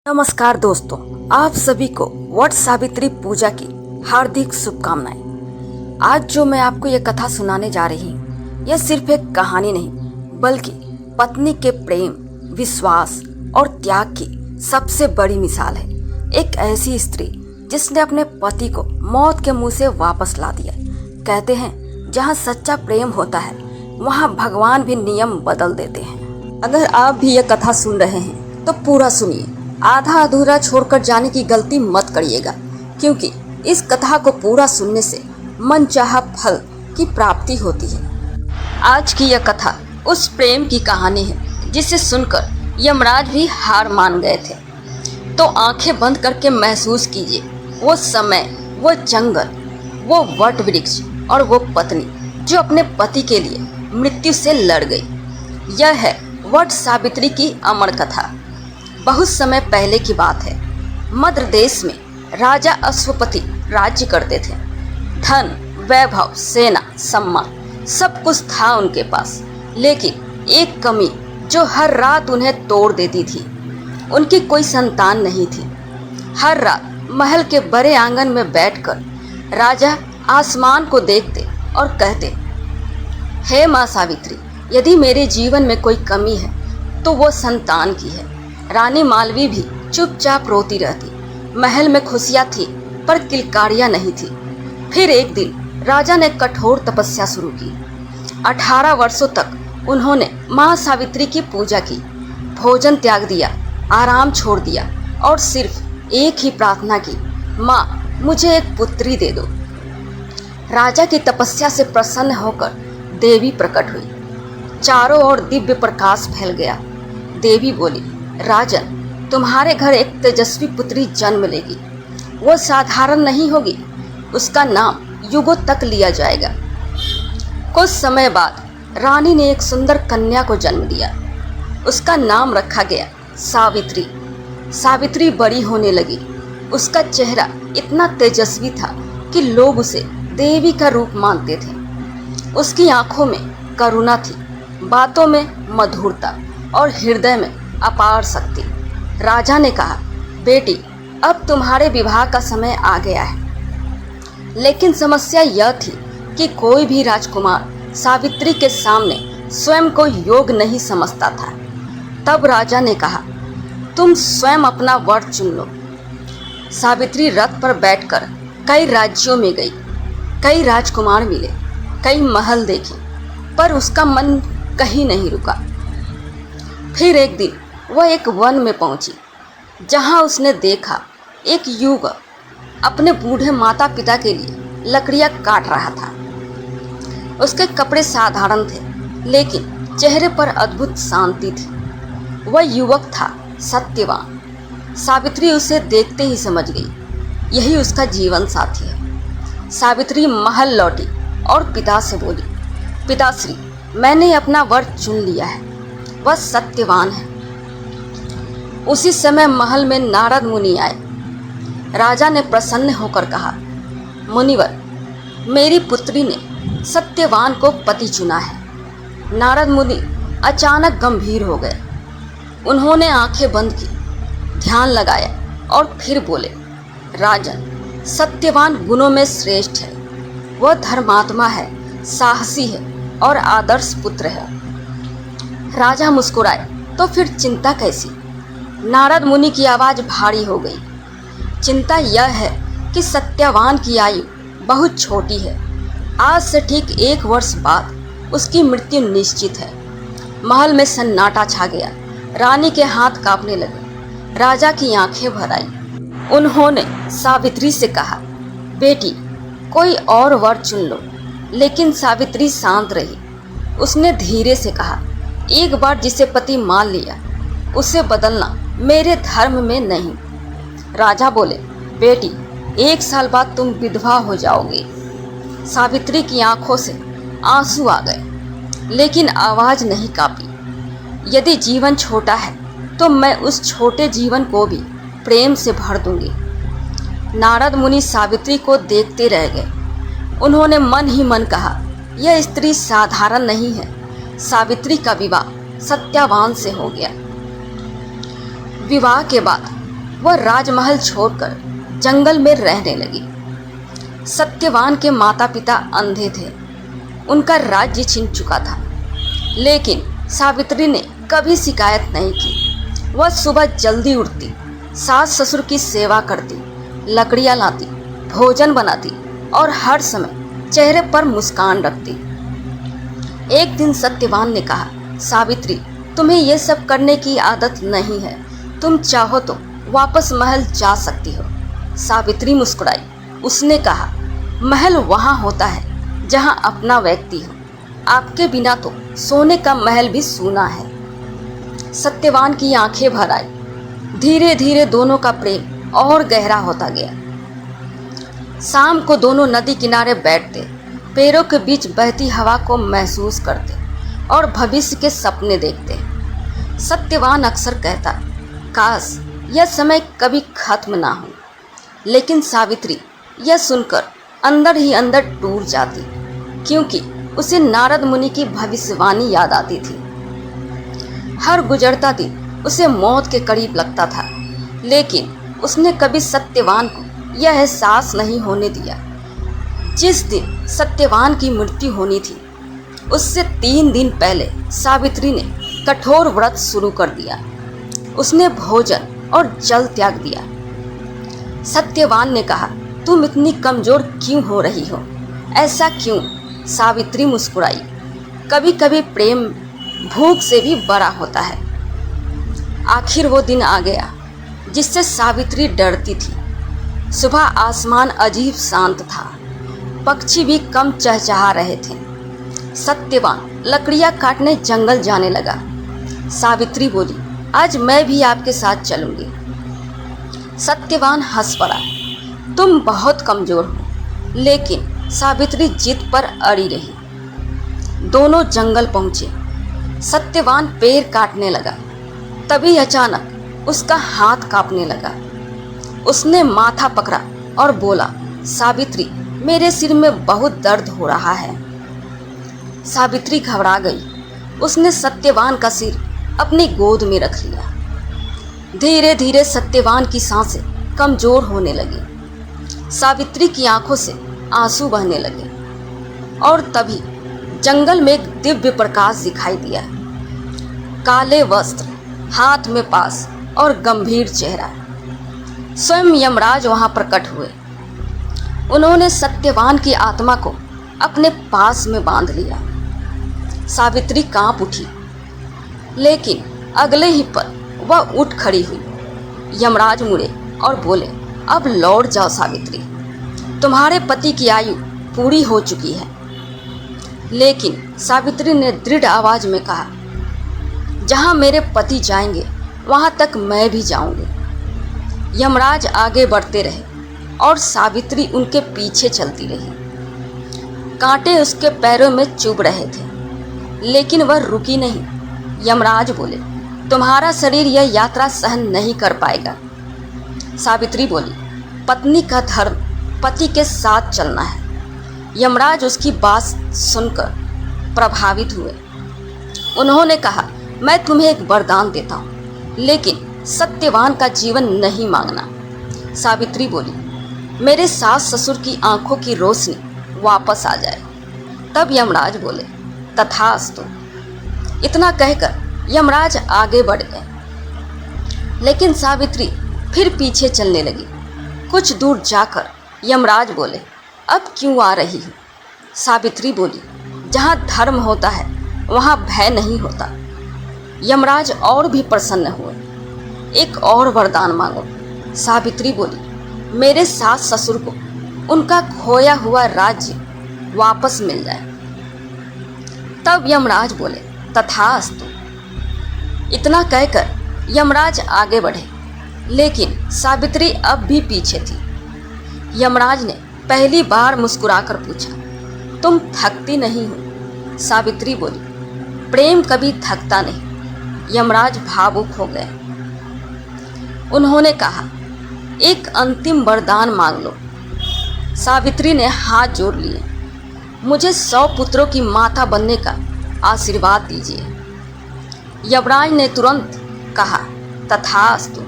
नमस्कार दोस्तों, आप सभी को वट सावित्री पूजा की हार्दिक शुभकामनाएं। आज जो मैं आपको ये कथा सुनाने जा रही हूँ, यह सिर्फ एक कहानी नहीं बल्कि पत्नी के प्रेम, विश्वास और त्याग की सबसे बड़ी मिसाल है। एक ऐसी स्त्री जिसने अपने पति को मौत के मुंह से वापस ला दिया। कहते हैं जहाँ सच्चा प्रेम होता है वहाँ भगवान भी नियम बदल देते हैं। अगर आप भी ये कथा सुन रहे हैं तो पूरा सुनिए, आधा अधूरा छोड़कर जाने की गलती मत करिएगा, क्योंकि इस कथा को पूरा सुनने से मनचाहा फल की प्राप्ति होती है। आज की यह कथा उस प्रेम की कहानी है जिसे सुनकर यमराज भी हार मान गए थे। तो आंखें बंद करके महसूस कीजिए वो समय, वो जंगल, वो वट वृक्ष और वो पत्नी जो अपने पति के लिए मृत्यु से लड़ गई। यह है वट सावित्री की अमर कथा। बहुत समय पहले की बात है। मद्र देश में राजा अश्वपति राज्य करते थे। धन, वैभव, सेना, सम्मान सब कुछ था उनके पास, लेकिन एक कमी जो हर रात उन्हें तोड़ देती थी। उनकी कोई संतान नहीं थी। हर रात महल के बड़े आंगन में बैठकर राजा आसमान को देखते और कहते, हे माँ सावित्री, यदि मेरे जीवन में कोई कमी है तो वो संतान की है। रानी मालवी भी चुपचाप रोती रहती। महल में खुशियाँ थी पर किलकारियाँ नहीं थी। फिर एक दिन राजा ने कठोर तपस्या शुरू की। 18 वर्षों तक उन्होंने माँ सावित्री की पूजा की, भोजन त्याग दिया, आराम छोड़ दिया और सिर्फ एक ही प्रार्थना की, माँ मुझे एक पुत्री दे दो। राजा की तपस्या से प्रसन्न होकर देवी प्रकट हुई। चारों ओर दिव्य प्रकाश फैल गया। देवी बोली, राजन, तुम्हारे घर एक तेजस्वी पुत्री जन्म लेगी। वो साधारण नहीं होगी, उसका नाम युगों तक लिया जाएगा। कुछ समय बाद रानी ने एक सुंदर कन्या को जन्म दिया। उसका नाम रखा गया सावित्री। सावित्री बड़ी होने लगी। उसका चेहरा इतना तेजस्वी था कि लोग उसे देवी का रूप मानते थे। उसकी आंखों में करुणा थी, बातों में मधुरता और हृदय में अपार शक्ति। राजा ने कहा, बेटी, अब तुम्हारे विवाह का समय आ गया है। लेकिन समस्या यह थी कि कोई भी राजकुमार सावित्री के सामने स्वयं को योग्य नहीं समझता था। तब राजा ने कहा, तुम स्वयं अपना वर चुन लो। सावित्री रथ पर बैठकर कई राज्यों में गई। कई राजकुमार मिले, कई महल देखे, पर उसका मन कहीं नहीं रुका। फिर एक दिन वह एक वन में पहुंची, जहां उसने देखा एक युवक अपने बूढ़े माता पिता के लिए लकड़ियां काट रहा था। उसके कपड़े साधारण थे, लेकिन चेहरे पर अद्भुत शांति थी। वह युवक था सत्यवान। सावित्री उसे देखते ही समझ गई, यही उसका जीवन साथी है। सावित्री महल लौटी और पिता से बोली, पिताश्री, मैंने अपना वर चुन लिया है, वह सत्यवान है। उसी समय महल में नारद मुनि आए। राजा ने प्रसन्न होकर कहा, मुनिवर, मेरी पुत्री ने सत्यवान को पति चुना है। नारद मुनि अचानक गंभीर हो गए। उन्होंने आंखें बंद की, ध्यान लगाया और फिर बोले, राजन, सत्यवान गुणों में श्रेष्ठ है। वह धर्मात्मा है, साहसी है और आदर्श पुत्र है। राजा मुस्कुराए, तो फिर चिंता कैसी? नारद मुनि की आवाज भारी हो गई। चिंता यह है कि सत्यवान की आयु बहुत छोटी है। आज से ठीक 1 वर्ष बाद उसकी मृत्यु निश्चित है। महल में सन्नाटा छा गया। रानी के हाथ कांपने लगे। राजा की आंखें भर आईं। उन्होंने सावित्री से कहा, बेटी, कोई और वर चुन लो। लेकिन सावित्री शांत रही। उसने धीरे से कहा, एक बार जिसे पति मान लिया उसे बदलना मेरे धर्म में नहीं। राजा बोले, बेटी, 1 साल बाद तुम विधवा हो जाओगे। सावित्री की आंखों से आंसू आ गए, लेकिन आवाज नहीं कांपी। यदि जीवन छोटा है तो मैं उस छोटे जीवन को भी प्रेम से भर दूंगी। नारद मुनि सावित्री को देखते रह गए। उन्होंने मन ही मन कहा, यह स्त्री साधारण नहीं है। सावित्री का विवाह सत्यवान से हो गया। विवाह के बाद वह राजमहल छोड़कर जंगल में रहने लगी। सत्यवान के माता पिता अंधे थे, उनका राज्य छिन चुका था, लेकिन सावित्री ने कभी शिकायत नहीं की। वह सुबह जल्दी उठती, सास ससुर की सेवा करती, लकड़ियाँ लाती, भोजन बनाती और हर समय चेहरे पर मुस्कान रखती। एक दिन सत्यवान ने कहा, सावित्री, तुम्हें ये सब करने की आदत नहीं है, तुम चाहो तो वापस महल जा सकती हो। सावित्री मुस्कुराई। उसने कहा, महल वहाँ होता है जहाँ अपना व्यक्ति हो, आपके बिना तो सोने का महल भी सूना है। सत्यवान की आंखें भर आई। धीरे धीरे दोनों का प्रेम और गहरा होता गया। शाम को दोनों नदी किनारे बैठते, पैरों के बीच बहती हवा को महसूस करते और भविष्य के सपने देखते। सत्यवान अक्सर कहता, काश यह समय कभी खत्म ना हो, लेकिन सावित्री यह सुनकर अंदर ही अंदर टूट जाती, क्योंकि उसे नारद मुनि की भविष्यवाणी याद आती थी। हर गुजरता दिन उसे मौत के करीब लगता था, लेकिन उसने कभी सत्यवान को यह एहसास नहीं होने दिया। जिस दिन सत्यवान की मृत्यु होनी थी, उससे 3 दिन पहले सावित्री ने कठोर व्रत शुरू कर दिया। उसने भोजन और जल त्याग दिया। सत्यवान ने कहा, तुम इतनी कमजोर क्यों हो रही हो? ऐसा क्यों? सावित्री मुस्कुराई। कभी कभी प्रेम भूख से भी बड़ा होता है। आखिर वो दिन आ गया जिससे सावित्री डरती थी। सुबह आसमान अजीब शांत था, पक्षी भी कम चहचहा रहे थे। सत्यवान लकड़ियां काटने जंगल जाने लगा। सावित्री बोली, आज मैं भी आपके साथ चलूंगी। सत्यवान हंस पड़ा, तुम बहुत कमजोर हो। लेकिन सावित्री जिद पर अड़ी रही। दोनों जंगल पहुंचे। सत्यवान पैर काटने लगा। तभी अचानक उसका हाथ कांपने लगा। उसने माथा पकड़ा और बोला, सावित्री, मेरे सिर में बहुत दर्द हो रहा है। सावित्री घबरा गई। उसने सत्यवान का सिर अपनी गोद में रख लिया। धीरे धीरे सत्यवान की सांसें कमजोर होने लगी। सावित्री की आंखों से आंसू बहने लगे और तभी जंगल में एक दिव्य प्रकाश दिखाई दिया। काले वस्त्र, हाथ में पास और गंभीर चेहरा। स्वयं यमराज वहां प्रकट हुए। उन्होंने सत्यवान की आत्मा को अपने पास में बांध लिया। सावित्री कांप उठी, लेकिन अगले ही पल वह उठ खड़ी हुई। यमराज मुड़े और बोले, अब लौट जाओ सावित्री, तुम्हारे पति की आयु पूरी हो चुकी है। लेकिन सावित्री ने दृढ़ आवाज में कहा, जहां मेरे पति जाएंगे वहां तक मैं भी जाऊंगी। यमराज आगे बढ़ते रहे और सावित्री उनके पीछे चलती रही। कांटे उसके पैरों में चुभ रहे थे, लेकिन वह रुकी नहीं। यमराज बोले, तुम्हारा शरीर यह यात्रा सहन नहीं कर पाएगा। सावित्री बोली, पत्नी का धर्म पति के साथ चलना है। यमराज उसकी बात सुनकर प्रभावित हुए। उन्होंने कहा, मैं तुम्हें एक वरदान देता हूँ, लेकिन सत्यवान का जीवन नहीं मांगना। सावित्री बोली, मेरे सास ससुर की आंखों की रोशनी वापस आ जाए। तब यमराज बोले, तथास्तु। इतना कहकर यमराज आगे बढ़ गए, लेकिन सावित्री फिर पीछे चलने लगी। कुछ दूर जाकर यमराज बोले, अब क्यों आ रही हो? सावित्री बोली, जहाँ धर्म होता है वहाँ भय नहीं होता। यमराज और भी प्रसन्न हुए। एक और वरदान मांगो। सावित्री बोली, मेरे सास ससुर को उनका खोया हुआ राज्य वापस मिल जाए। तब यमराज बोले, तथास्तु। इतना कहकर यमराज आगे बढ़े, लेकिन सावित्री अब भी पीछे थी। यमराज ने पहली बार मुस्कुराकर पूछा, तुम थकती नहीं हो? सावित्री बोली, प्रेम कभी थकता नहीं। यमराज भावुक हो गए। उन्होंने कहा, एक अंतिम वरदान मांग लो। सावित्री ने हाथ जोड़ लिए, मुझे 100 पुत्रों की माता बनने का आशीर्वाद दीजिए। यमराज ने तुरंत कहा, तथास्तु।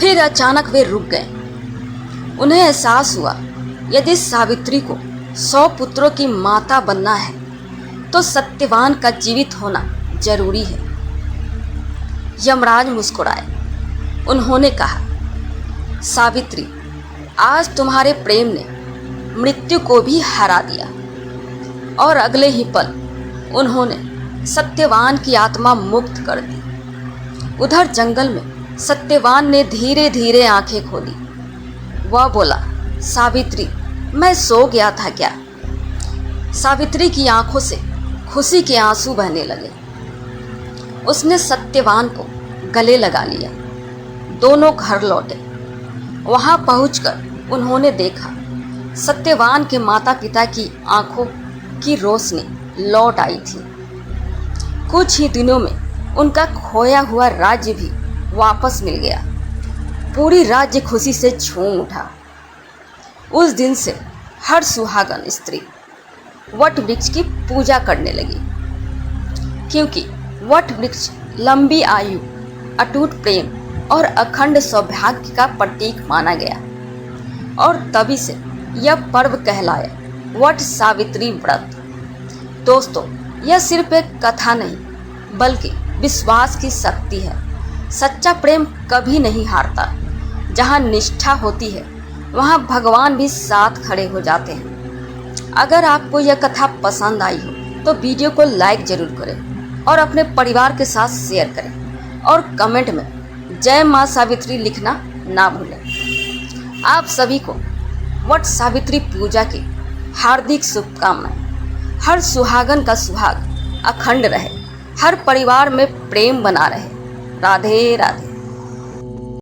फिर अचानक वे रुक गए। उन्हें एहसास हुआ, यदि सावित्री को 100 पुत्रों की माता बनना है तो सत्यवान का जीवित होना जरूरी है। यमराज मुस्कुराए। उन्होंने कहा, सावित्री, आज तुम्हारे प्रेम ने मृत्यु को भी हरा दिया। और अगले ही पल उन्होंने सत्यवान की आत्मा मुक्त कर दी। उधर जंगल में सत्यवान ने धीरे धीरे आंखें खोली। वह बोला, सावित्री, मैं सो गया था क्या? सावित्री की आंखों से खुशी के आंसू बहने लगे। उसने सत्यवान को गले लगा लिया। दोनों घर लौटे। वहां पहुंचकर उन्होंने देखा, सत्यवान के माता पिता की आंखों की रोशनी लौट आई थी। कुछ ही दिनों में उनका खोया हुआ राज्य भी वापस मिल गया। पूरी राज्य खुशी से झूम उठा। उस दिन से हर सुहागन स्त्री वट वृक्ष की पूजा करने लगी, क्योंकि वट वृक्ष लंबी आयु, अटूट प्रेम और अखंड सौभाग्य का प्रतीक माना गया। और तभी से यह पर्व कहलाया वट सावित्री व्रत। दोस्तों, यह सिर्फ एक कथा नहीं, बल्कि विश्वास की शक्ति है। सच्चा प्रेम कभी नहीं हारता। जहाँ निष्ठा होती है, वहाँ भगवान भी साथ खड़े हो जाते हैं। अगर आपको यह कथा पसंद आई हो तो वीडियो को लाइक जरूर करें और अपने परिवार के साथ शेयर करें और कमेंट में जय माँ सावित्री लिखना ना भूलें। आप सभी को वट सावित्री पूजा की हार्दिक शुभकामनाएं। हर सुहागन का सुहाग अखंड रहे, हर परिवार में प्रेम बना रहे। राधे राधे।